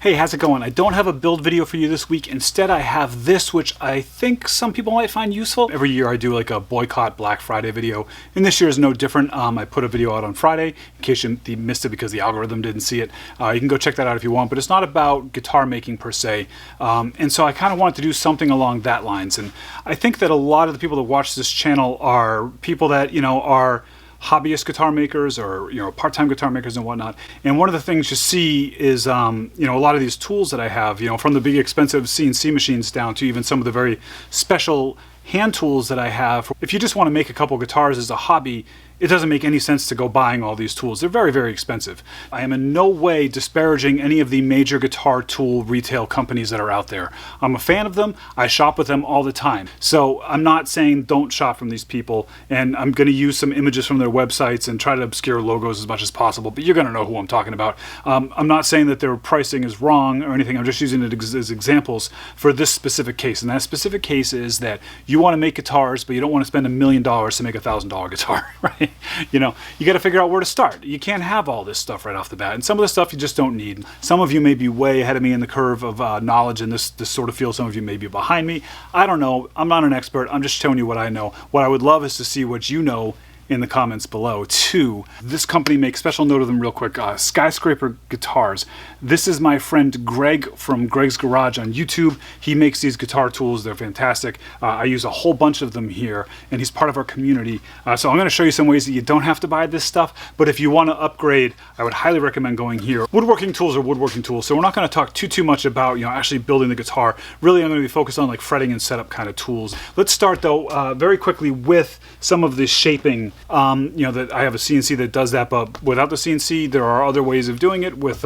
Hey, how's it going? I don't have a build video for you this week. Instead, I have this, which I think some people might find useful. Every year I do like a boycott Black Friday video, and this year is no different. I put a video out on Friday, in case you missed it because the algorithm didn't see it. You can go check that out if you want, but it's not about guitar making per se. And so I kind of wanted to do something along that lines. And I think that a lot of the people that watch this channel are people that, are hobbyist guitar makers or part-time guitar makers and whatnot. And one of the things you see is a lot of these tools that I have, from the big expensive CNC machines down to even some of the very special hand tools that I have. If you just want to make a couple guitars as a hobby, it doesn't make any sense to go buying all these tools. They're very, very expensive. I am in no way disparaging any of the major guitar tool retail companies that are out there. I'm a fan of them. I shop with them all the time. So I'm not saying don't shop from these people, and I'm going to use some images from their websites and try to obscure logos as much as possible, but you're going to know who I'm talking about. I'm not saying that their pricing is wrong or anything. I'm just using it as examples for this specific case. And that specific case is that you want to make guitars, but you don't want to spend $1 million to make a $1,000 guitar, right? You got to figure out where to start. You can't have all this stuff right off the bat, and some of the stuff you just don't need. Some of you may be way ahead of me in the curve of knowledge in this sort of field. Some of you may be behind me. I don't know. I'm not an expert. I'm just showing you what I know. What I would love is to see what you know in the comments below too. This company makes special note of them real quick. Skyscraper Guitars. This is my friend Greg from Greg's Garage on YouTube. He makes these guitar tools. They're fantastic. I use a whole bunch of them here, and he's part of our community. So I'm going to show you some ways that you don't have to buy this stuff, but if you want to upgrade, I would highly recommend going here. Woodworking tools are woodworking tools, so we're not going to talk too much about actually building the guitar. Really, I'm going to be focused on like fretting and setup kind of tools. Let's start though very quickly with some of the shaping. That I have a CNC that does that, but without the CNC, there are other ways of doing it with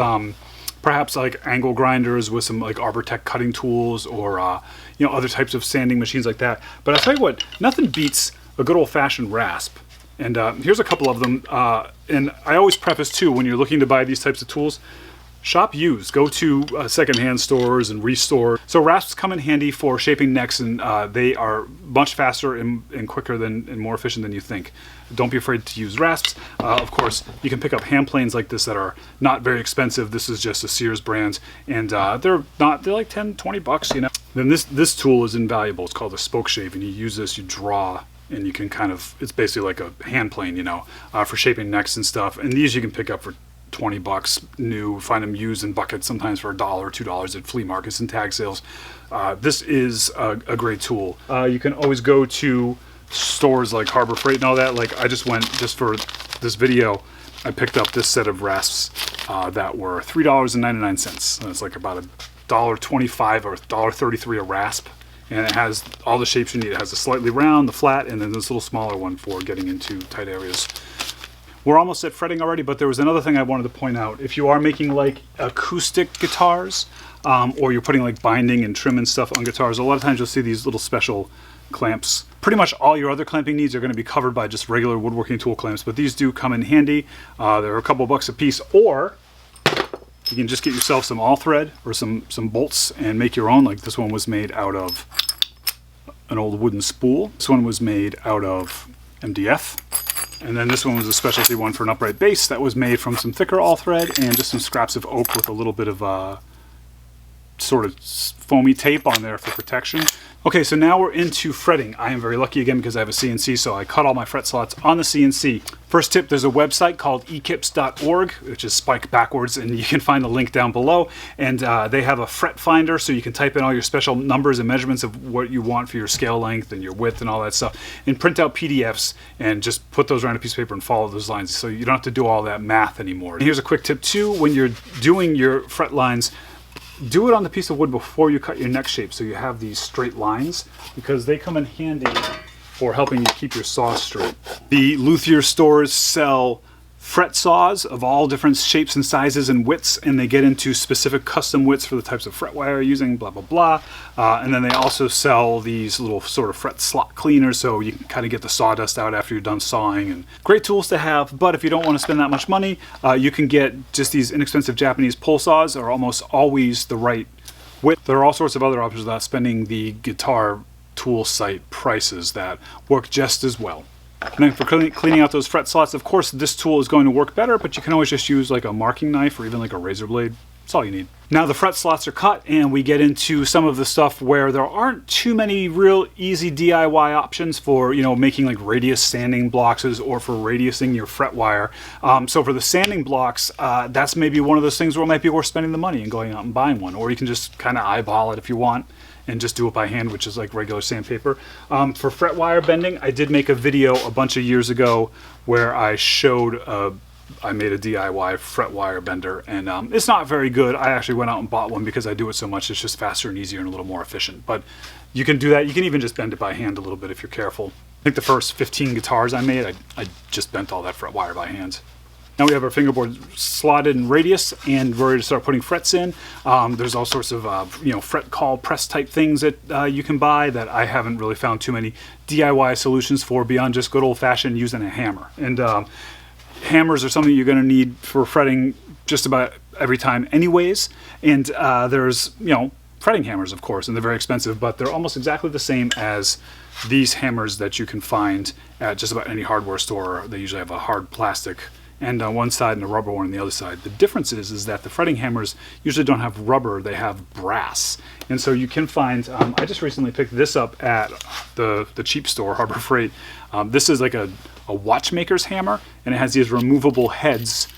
perhaps like angle grinders with some like Arbortech cutting tools or other types of sanding machines like that. But I'll tell you what, nothing beats a good old-fashioned rasp. And here's a couple of them. And I always preface too, when you're looking to buy these types of tools, shop used. Go to secondhand stores and restore. So rasps come in handy for shaping necks, and they are much faster and quicker and more efficient than you think. Don't be afraid to use rasps. Of course, you can pick up hand planes like this that are not very expensive. This is just a Sears brand, and they're like 10, 20 bucks, Then this tool is invaluable. It's called a Spokeshave, and you use this, you draw, and you can it's basically like a hand plane, for shaping necks and stuff. And these you can pick up for 20 bucks new. Find them used in buckets sometimes for $1 or $2 at flea markets and tag sales. This is a great tool. You can always go to stores like Harbor Freight and all that. Like I just went, just for this video, I picked up this set of rasps that were $3.99. It's like about $1.25 or $1.33 a rasp, and it has all the shapes you need. It has a slightly round, the flat, and then this little smaller one for getting into tight areas. We're almost at fretting already, but there was another thing I wanted to point out. If you are making like acoustic guitars, or you're putting like binding and trim and stuff on guitars, a lot of times you'll see these little special clamps. Pretty much all your other clamping needs are going to be covered by just regular woodworking tool clamps, but these do come in handy. They're a couple bucks a piece, or you can just get yourself some all thread or some bolts and make your own. Like this one was made out of an old wooden spool. This one was made out of MDF. And then this one was a specialty one for an upright bass that was made from some thicker all thread and just some scraps of oak with a little bit of sort of foamy tape on there for protection. Okay, so now we're into fretting. I am very lucky again because I have a CNC, so I cut all my fret slots on the CNC. First tip, there's a website called ekips.org, which is spike backwards, and you can find the link down below. And they have a fret finder, so you can type in all your special numbers and measurements of what you want for your scale length and your width and all that stuff, and print out PDFs and just put those around a piece of paper and follow those lines, so you don't have to do all that math anymore. And here's a quick tip too, when you're doing your fret lines, do it on the piece of wood before you cut your neck shape, so you have these straight lines, because they come in handy for helping you keep your saw straight. The luthier stores sell fret saws of all different shapes and sizes and widths, and they get into specific custom widths for the types of fret wire you're using, blah blah blah. And then they also sell these little sort of fret slot cleaners, so you can kind of get the sawdust out after you're done sawing. And great tools to have, but if you don't want to spend that much money, you can get just these inexpensive Japanese pull saws, are almost always the right width. There are all sorts of other options without spending the guitar tool site prices that work just as well. And then for cleaning out those fret slots, of course this tool is going to work better, but you can always just use like a marking knife or even like a razor blade That's all you need. Now the fret slots are cut and we get into some of the stuff where there aren't too many real easy DIY options for, you know, making like radius sanding blocks or for radiusing your fret wire. So for the sanding blocks, that's maybe one of those things where it might be worth spending the money and going out and buying one. Or you can just kind of eyeball it if you want and just do it by hand, which is like regular sandpaper. For fret wire bending, I did make a video a bunch of years ago where I showed I made a DIY fret wire bender, and it's not very good. I actually went out and bought one because I do it so much. It's just faster and easier and a little more efficient. But you can do that. You can even just bend it by hand a little bit if you're careful. I think the first 15 guitars I made, I just bent all that fret wire by hand. Now we have our fingerboard slotted in radius and we're ready to start putting frets in. There's all sorts of you know, fret call press type things that you can buy that I haven't really found too many DIY solutions for beyond just good old-fashioned using a hammer. And hammers are something you're going to need for fretting just about every time anyways. And there's, you know, fretting hammers, of course, and they're very expensive, but they're almost exactly the same as these hammers that you can find at just about any hardware store. They usually have a hard plastic end on one side and a rubber one on the other side. The difference is that the fretting hammers usually don't have rubber, they have brass. And so you can find, I just recently picked this up at the cheap store, Harbor Freight. This is like a watchmaker's hammer, and it has these removable heads.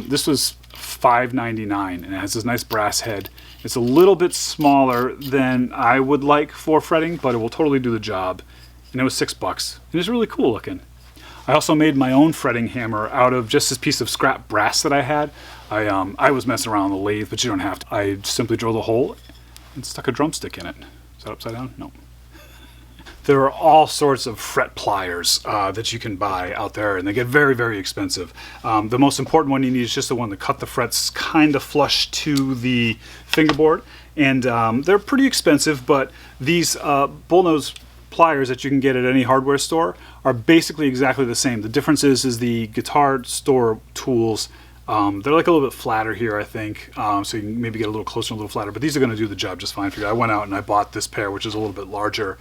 This was $5.99, and it has this nice brass head. It's a little bit smaller than I would like for fretting, but it will totally do the job. And it was $6, and it's really cool looking. I also made my own fretting hammer out of just this piece of scrap brass that I had. I was messing around on the lathe, but you don't have to. I simply drilled a hole and stuck a drumstick in it. Is that upside down? No. There are all sorts of fret pliers that you can buy out there, and they get very, very expensive. The most important one you need is just the one to cut the frets kind of flush to the fingerboard, and they're pretty expensive, but these Bullnose pliers that you can get at any hardware store are basically exactly the same. The difference is the guitar store tools, they're like a little bit flatter here, I think, so you can maybe get a little closer, a little flatter, but these are going to do the job just fine for you. I went out and I bought this pair, which is a little bit larger,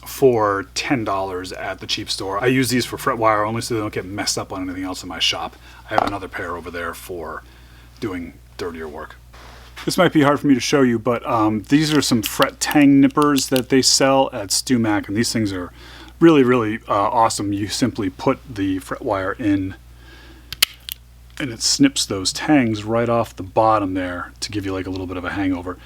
for $10 at the cheap store. I use these for fret wire only so they don't get messed up on anything else in my shop. I have another pair over there for doing dirtier work. This might be hard for me to show you, but these are some fret Tang nippers that they sell at StewMac, and these things are really, really awesome. You simply put the fret wire in, and it snips those tangs right off the bottom there to give you like a little bit of a hangover.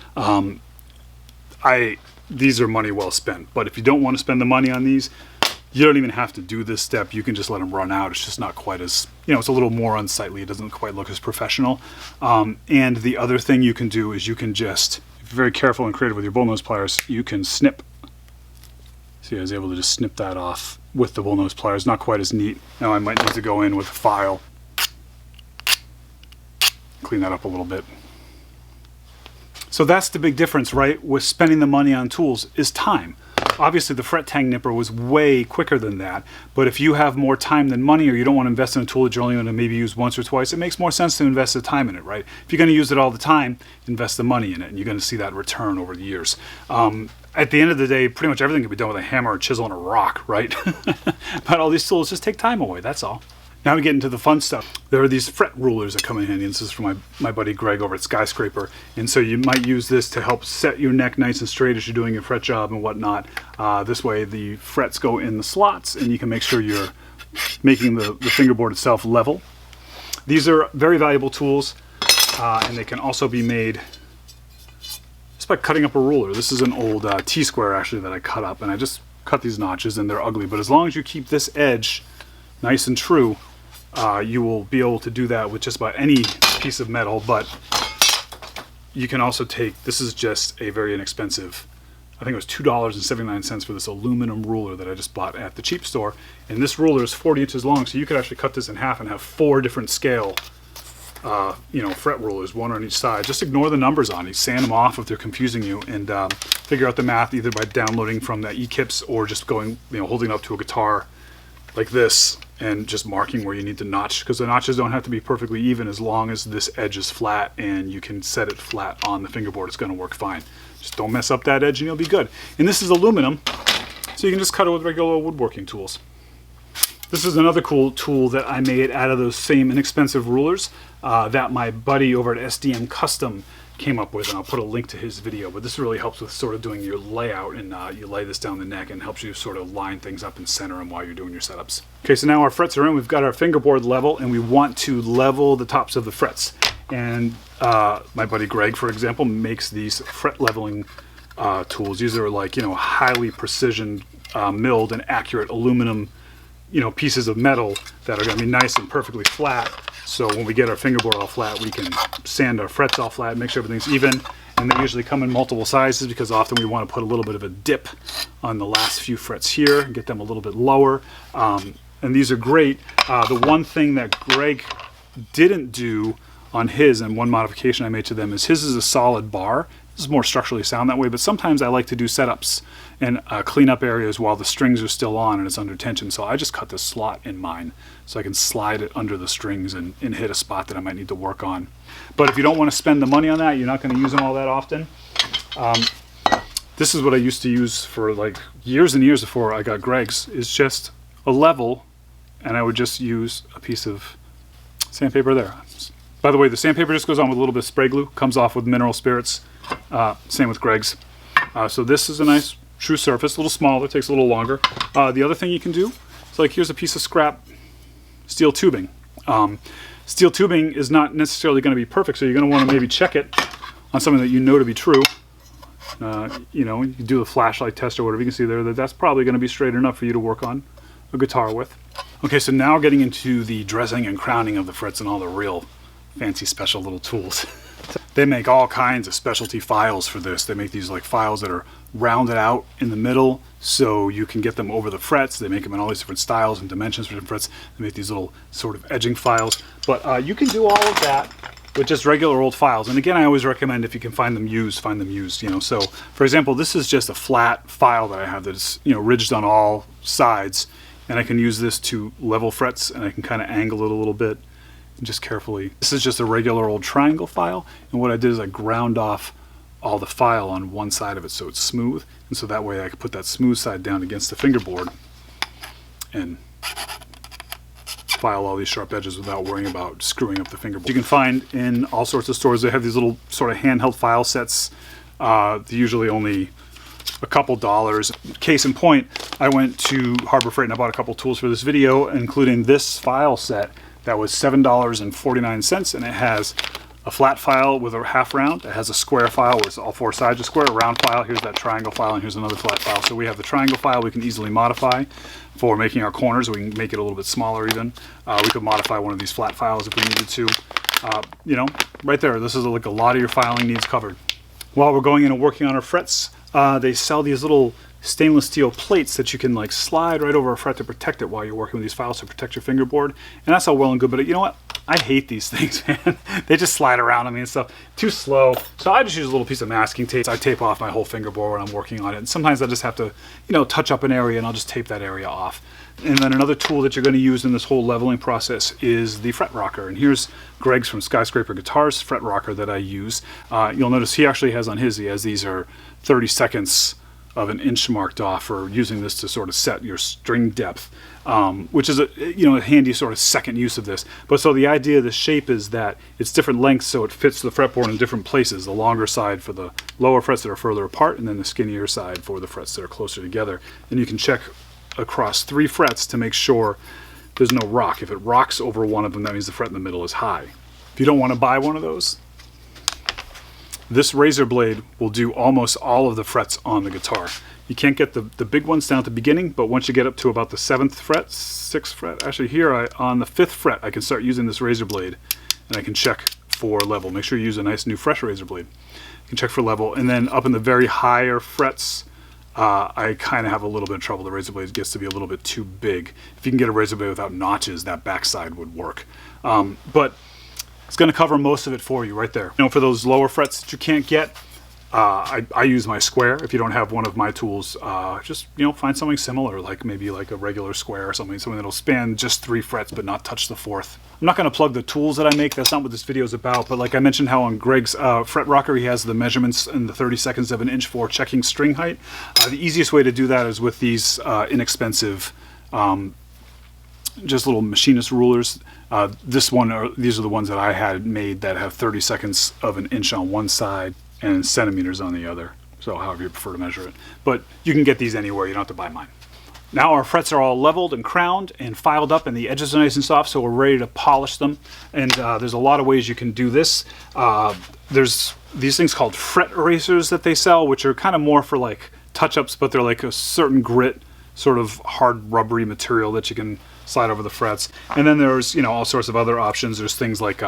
These are money well spent, but if you don't want to spend the money on these, you don't even have to do this step. You can just let them run out. It's just not quite as, you know, it's a little more unsightly. It doesn't quite look as professional. And the other thing you can do is you can just, if you're very careful and creative with your Bullnose pliers, you can snip. See, I was able to just snip that off with the Bullnose pliers. Not quite as neat. Now I might need to go in with a file, clean that up a little bit. So that's the big difference, right, with spending the money on tools is time. Obviously the fret Tang nipper was way quicker than that, but if you have more time than money, or you don't want to invest in a tool that you're only going to maybe use once or twice, it makes more sense to invest the time in it, right? If you're going to use it all the time, invest the money in it, and you're going to see that return over the years. At the end of the day, pretty much everything can be done with a hammer, a chisel, and a rock, right? But all these tools just take time away, that's all. Now we get into the fun stuff. There are these fret rulers that come in handy, and this is from my buddy Greg over at Skyscraper. And so you might use this to help set your neck nice and straight as you're doing your fret job and whatnot. This way the frets go in the slots, and you can make sure you're making the fingerboard itself level. These are very valuable tools, and they can also be made just by cutting up a ruler. This is an old T-square actually that I cut up, and I just cut these notches, and they're ugly. But as long as you keep this edge nice and true, you will be able to do that with just about any piece of metal. But you can also take, this is just a very inexpensive, I think it was $2.79 for this aluminum ruler that I just bought at the cheap store. And this ruler is 40 inches long, so you could actually cut this in half and have 4 different scale fret rulers, one on each side. Just ignore the numbers on these, sand them off if they're confusing you, and figure out the math either by downloading from the eKips or just going, holding it up to a guitar like this and just marking where you need to notch, because the notches don't have to be perfectly even as long as this edge is flat and you can set it flat on the fingerboard. It's going to work fine. Just don't mess up that edge and you'll be good. And this is aluminum, so you can just cut it with regular woodworking tools. This is another cool tool that I made out of those same inexpensive rulers that my buddy over at SDM Custom came up with, and I'll put a link to his video. But this really helps with sort of doing your layout, and you lay this down the neck and helps you sort of line things up and center them while you're doing your setups. Okay, so now our frets are in. We've got our fingerboard level, and we want to level the tops of the frets. And my buddy Greg, for example, makes these fret leveling tools. These are like, highly precision milled and accurate aluminum pieces of metal that are going to be nice and perfectly flat. So when we get our fingerboard all flat, we can sand our frets all flat, make sure everything's even. And they usually come in multiple sizes because often we want to put a little bit of a dip on the last few frets here and get them a little bit lower. And these are great. The one thing that Greg didn't do on his, and one modification I made to them, is his is a solid bar. This is more structurally sound that way, but sometimes I like to do setups and clean up areas while the strings are still on and it's under tension. So I just cut this slot in mine so I can slide it under the strings and hit a spot that I might need to work on. But if you don't want to spend the money on that, you're not going to use them all that often. This is what I used to use for like years and years before I got Greg's. Is just a level, and I would just use a piece of sandpaper there. By the way, the sandpaper just goes on with a little bit of spray glue, comes off with mineral spirits. Same with Greg's. So this is a nice true surface, a little smaller, takes a little longer. The other thing you can do is, like, here's a piece of scrap steel tubing. Steel tubing is not necessarily going to be perfect, so you're going to want to maybe check it on something that you know to be true. You do the flashlight test or whatever, you can see there that that's probably going to be straight enough for you to work on a guitar with. Okay, so now getting into the dressing and crowning of the frets and all the real fancy special little tools. They make all kinds of specialty files for this. They make these like files that are rounded out in the middle so you can get them over the frets. They make them in all these different styles and dimensions for different frets. They make these little sort of edging files. But you can do all of that with just regular old files. And again, I always recommend, if you can find them used, find them used. So for example, this is just a flat file that I have that's ridged on all sides, and I can use this to level frets, and I can kind of angle it a little bit. Just carefully. This is just a regular old triangle file, and what I did is I ground off all the file on one side of it so it's smooth, and so that way I can put that smooth side down against the fingerboard and file all these sharp edges without worrying about screwing up the fingerboard. You can find in all sorts of stores, they have these little sort of handheld file sets. They're usually only a couple dollars. Case in point, I went to Harbor Freight and I bought a couple tools for this video, including this file set. That was $7.49, and it has a flat file with a half round. It has a square file with all four sides are square, a round file. Here's that triangle file, and here's another flat file. So we have the triangle file we can easily modify for making our corners. We can make it a little bit smaller even. We could modify one of these flat files if we needed to. Right there, this is like a lot of your filing needs covered. While we're going in and working on our frets, they sell these little stainless steel plates that you can like slide right over a fret to protect it while you're working with these files to protect your fingerboard. And that's all well and good, but you know what? I hate these things, man. They just slide around on me and stuff. Too slow. So I just use a little piece of masking tape. I tape off my whole fingerboard when I'm working on it. And sometimes I just have to, touch up an area, and I'll just tape that area off. And then another tool that you're going to use in this whole leveling process is the fret rocker. And here's Greg's from Skyscraper Guitars fret rocker that I use. You'll notice he actually has on his, these are 30 seconds of an inch marked off for using this to sort of set your string depth, which is a handy sort of second use of this. But so the idea of the shape is that it's different lengths, so it fits the fretboard in different places. The longer side for the lower frets that are further apart, and then the skinnier side for the frets that are closer together. And you can check across 3 frets to make sure there's no rock. If it rocks over one of them, that means the fret in the middle is high. If you don't want to buy one of those, this razor blade will do almost all of the frets on the guitar. You can't get the big ones down at the beginning, but once you get up to about the 7th fret, 6th fret, actually here on the 5th fret, I can start using this razor blade, and I can check for level. Make sure you use a nice new fresh razor blade. You can check for level, and then up in the very higher frets, I kind of have a little bit of trouble. The razor blade gets to be a little bit too big. If you can get a razor blade without notches, that backside would work. But it's going to cover most of it for you right there. For those lower frets that you can't get, I use my square. If you don't have one of my tools, just find something similar, like maybe like a regular square or something that'll span just 3 frets but not touch the 4th. I'm not going to plug the tools that I make. That's not what this video is about. But like I mentioned, how on Greg's fret rocker he has the measurements in the 30 seconds of an inch for checking string height. The easiest way to do that is with these inexpensive just little machinist rulers. These are the ones that I had made that have 32nds of an inch on one side and centimeters on the other. So however you prefer to measure it. But you can get these anywhere, you don't have to buy mine. Now our frets are all leveled and crowned and filed up and the edges are nice and soft, so we're ready to polish them. And there's a lot of ways you can do this. There's these things called fret erasers that they sell, which are kind of more for like touch-ups, but they're like a certain grit, sort of hard rubbery material that you can slide over the frets. And then there's, you know, all sorts of other options. There's things like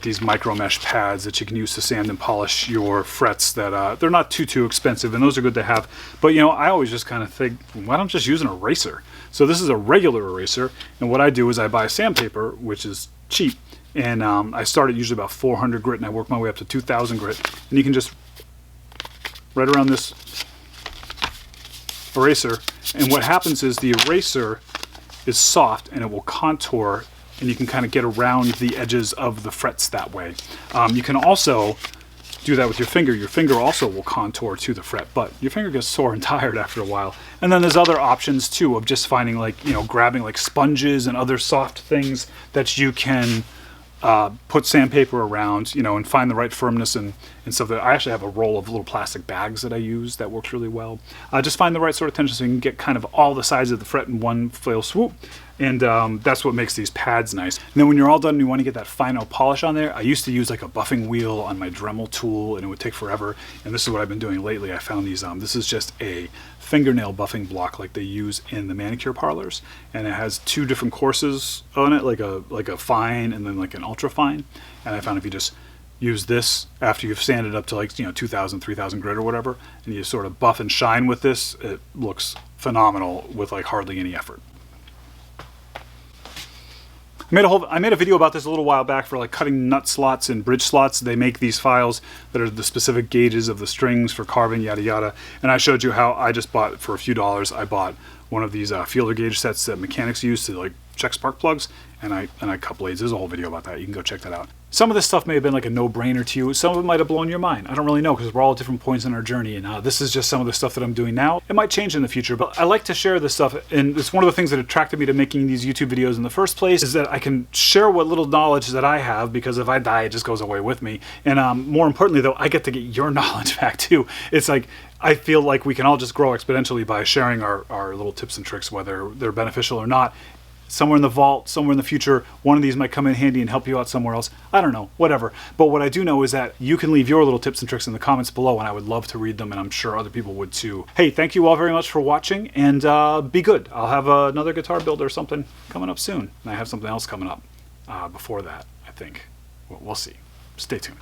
these micro mesh pads that you can use to sand and polish your frets that they're not too expensive, and those are good to have. But you know, I always just kind of think, why don't I just use an eraser? So this is a regular eraser, and what I do is I buy sandpaper, which is cheap, and I start at usually about 400 grit and I work my way up to 2000 grit, and you can just right around this eraser, and what happens is the eraser is soft and it will contour, and you can kind of get around the edges of the frets that way. You can also do that with your finger. Your finger also will contour to the fret, but your finger gets sore and tired after a while. And then there's other options too of just finding, like, you know, grabbing like sponges and other soft things that you can put sandpaper around, you know, and find the right firmness and stuff. I actually have a roll of little plastic bags that I use that works really well. Just find the right sort of tension so you can get kind of all the sides of the fret in one flail swoop. And that's what makes these pads nice. And then when you're all done and you want to get that final polish on there, I used to use like a buffing wheel on my Dremel tool, and it would take forever. And this is what I've been doing lately. I found these, this is just a fingernail buffing block like they use in the manicure parlors. And it has two different courses on it, like a fine and then like an ultra fine. And I found if you just use this after you've sanded up to, like, you know, 2000, 3000 grit or whatever, and you sort of buff and shine with this, it looks phenomenal with like hardly any effort. I made a video about this a little while back for like cutting nut slots and bridge slots. They make these files that are the specific gauges of the strings for carving, yada yada. And I showed you how I just bought, for a few dollars, I bought one of these feeler gauge sets that mechanics use to like check spark plugs, and I cut blades. There's a whole video about that. You can go check that out. Some of this stuff may have been like a no-brainer to you. Some of it might have blown your mind. I don't really know, because we're all at different points in our journey, and this is just some of the stuff that I'm doing now. It might change in the future, but I like to share this stuff, and it's one of the things that attracted me to making these YouTube videos in the first place, is that I can share what little knowledge that I have, because if I die, it just goes away with me. And more importantly, though, I get to get your knowledge back too. It's like, I feel like we can all just grow exponentially by sharing our little tips and tricks, whether they're beneficial or not. Somewhere in the vault, somewhere in the future, one of these might come in handy and help you out somewhere else. I don't know, whatever. But what I do know is that you can leave your little tips and tricks in the comments below, and I would love to read them, and I'm sure other people would too. Hey, thank you all very much for watching, and be good. I'll have another guitar build or something coming up soon. And I have something else coming up before that, I think. We'll see. Stay tuned.